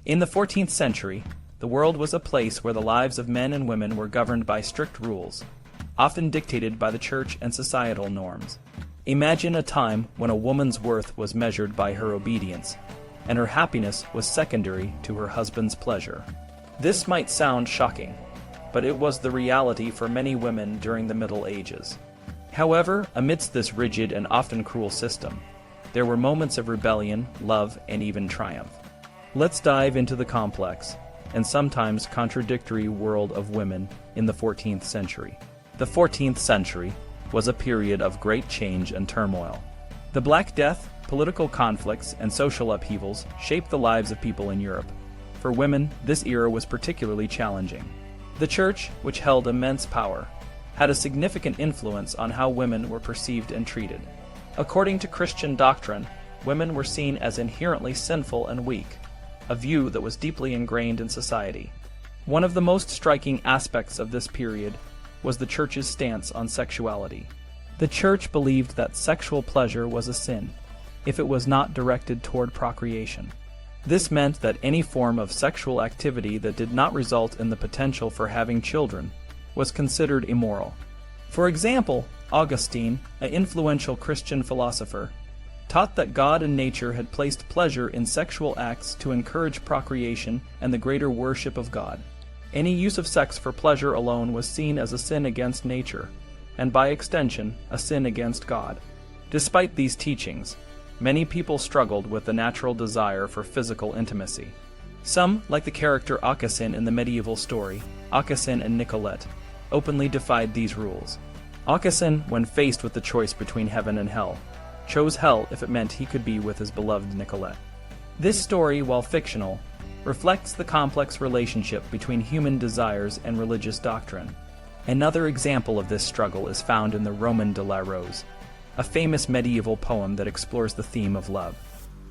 In the 14th century, the world was a place where the lives of men and women were governed by strict rules, often dictated by the church and societal norms. Imagine a time when a woman's worth was measured by her obedience, and her happiness was secondary to her husband's pleasure. This might sound shocking, but it was the reality for many women during the Middle Ages. However, amidst this rigid and often cruel system, there were moments of rebellion, love, and even triumph. Let's dive into the complex and sometimes contradictory world of women in the 14th century. The 14th century was a period of great change and turmoil. The Black Death, political conflicts, and social upheavals shaped the lives of people in Europe. For women, this era was particularly challenging. The Church, which held immense power, had a significant influence on how women were perceived and treated. According to Christian doctrine, women were seen as inherently sinful and weak, a view that was deeply ingrained in society. One of the most striking aspects of this period was the Church's stance on sexuality. The Church believed that sexual pleasure was a sin, if it was not directed toward procreation. This meant that any form of sexual activity that did not result in the potential for having children was considered immoral. For example, Augustine, an influential Christian philosopher, taught that God and nature had placed pleasure in sexual acts to encourage procreation and the greater worship of God. Any use of sex for pleasure alone was seen as a sin against nature, and by extension, a sin against God. Despite these teachings, many people struggled with the natural desire for physical intimacy. Some, like the character Oasin in the medieval story, Oasin and Nicolet, openly defied these rules. Oasin, when faced with the choice between heaven and hell, chose hell if it meant he could be with his beloved Nicolet. This story, while fictional, reflects the complex relationship between human desires and religious doctrine. Another example of this struggle is found in the Romandelarose, a famous medieval poem that explores the theme of love.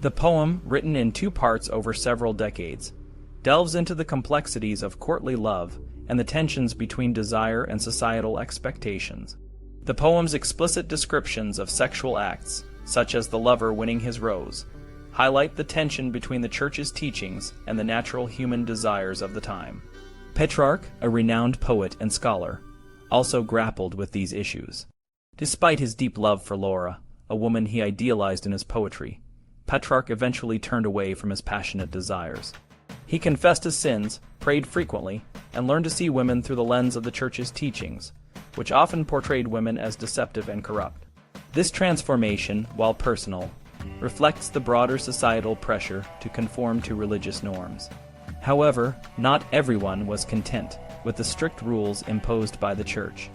The poem, written in 2 parts over several decades, delves into the complexities of courtly love and the tensions between desire and societal expectations. The poem's explicit descriptions of sexual acts, such as the lover winning his rose, highlight the tension between the Church's teachings and the natural human desires of the time. Petrarch, a renowned poet and scholar, also grappled with these issues. Despite his deep love for Laura, a woman he idealized in his poetry, Petrarch eventually turned away from his passionate desires. He confessed his sins, prayed frequently, and learned to see women through the lens of the Church's teachings, which often portrayed women as deceptive and corrupt. This transformation, while personal, reflects the broader societal pressure to conform to religious norms. However, not everyone was content with the strict rules imposed by the Church.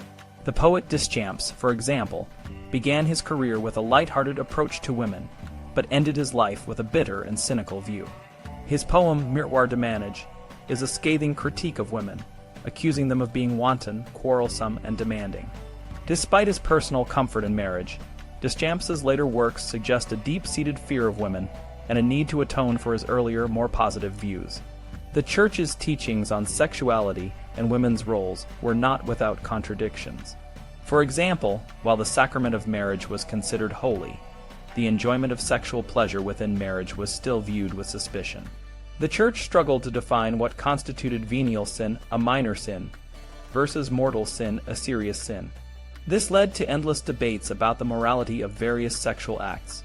The poet Deschamps, for example, began his career with a light-hearted approach to women, but ended his life with a bitter and cynical view. His poem Miroir de Manage is a scathing critique of women, accusing them of being wanton, quarrelsome, and demanding. Despite his personal comfort in marriage, Deschamps's later works suggest a deep-seated fear of women and a need to atone for his earlier, more positive views. The Church's teachings on sexuality and women's roles were not without contradictions. For example, while the sacrament of marriage was considered holy, the enjoyment of sexual pleasure within marriage was still viewed with suspicion. The Church struggled to define what constituted venial sin, a minor sin, versus mortal sin, a serious sin. This led to endless debates about the morality of various sexual acts,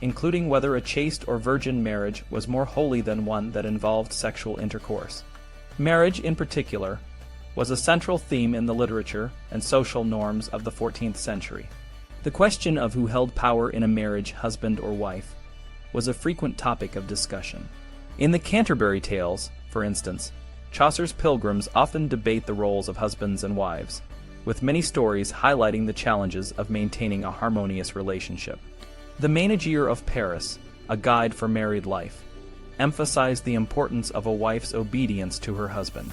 including whether a chaste or virgin marriage was more holy than one that involved sexual intercourse. Marriage, in particular, was a central theme in the literature and social norms of the 14th century. The question of who held power in a marriage, husband or wife, was a frequent topic of discussion. In the Canterbury Tales, for instance, Chaucer's pilgrims often debate the roles of husbands and wives, with many stories highlighting the challenges of maintaining a harmonious relationship. The Ménagier of Paris, a guide for married life, emphasized the importance of a wife's obedience to her husband.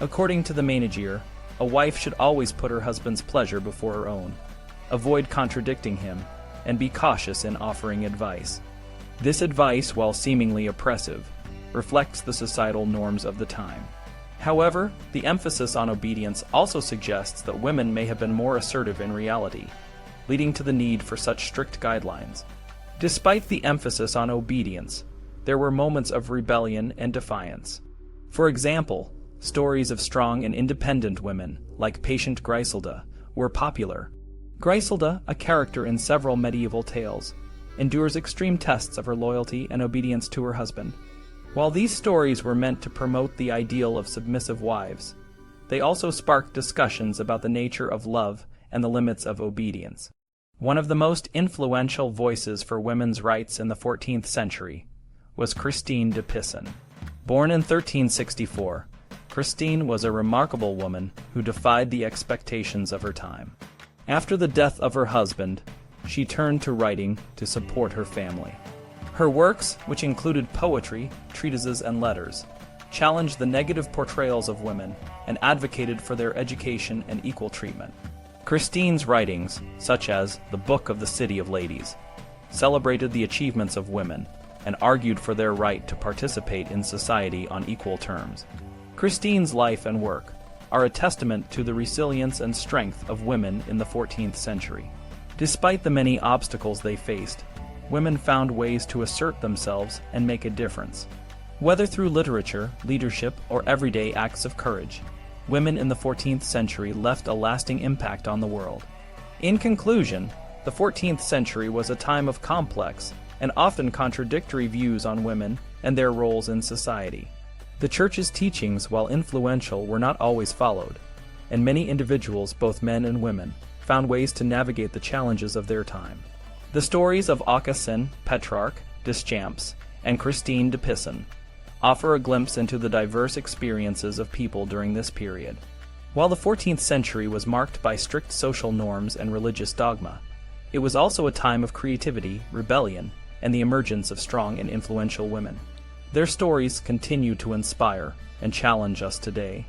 According to the Ménagier, a wife should always put her husband's pleasure before her own, avoid contradicting him, and be cautious in offering advice. This advice, while seemingly oppressive, reflects the societal norms of the time. However, the emphasis on obedience also suggests that women may have been more assertive in reality, leading to the need for such strict guidelines. Despite the emphasis on obedience, there were moments of rebellion and defiance. For example, stories of strong and independent women, like patient Griselda, were popular. Griselda, a character in several medieval tales, endures extreme tests of her loyalty and obedience to her husband. While these stories were meant to promote the ideal of submissive wives, they also sparked discussions about the nature of love and the limits of obedience. One of the most influential voices for women's rights in the 14th century was Christine de Pisan. Born in 1364, Christine was a remarkable woman who defied the expectations of her time. After the death of her husband, she turned to writing to support her family. Her works, which included poetry, treatises, and letters, challenged the negative portrayals of women and advocated for their education and equal treatment. Christine's writings, such as the Book of the City of Ladies, celebrated the achievements of women and argued for their right to participate in society on equal terms. Christine's life and work are a testament to the resilience and strength of women in the 14th century. Despite the many obstacles they faced, women found ways to assert themselves and make a difference. Whether through literature, leadership, or everyday acts of courage, women in the 14th century left a lasting impact on the world. In conclusion, the 14th century was a time of complex and often contradictory views on women and their roles in society. The Church's teachings, while influential, were not always followed, and many individuals, both men and women, found ways to navigate the challenges of their time. The stories of Oasin, Petrarch, Deschamps, and Christine de Pisan offer a glimpse into the diverse experiences of people during this period. While the 14th century was marked by strict social norms and religious dogma, it was also a time of creativity, rebellion, and the emergence of strong and influential women. Their stories continue to inspire and challenge us today.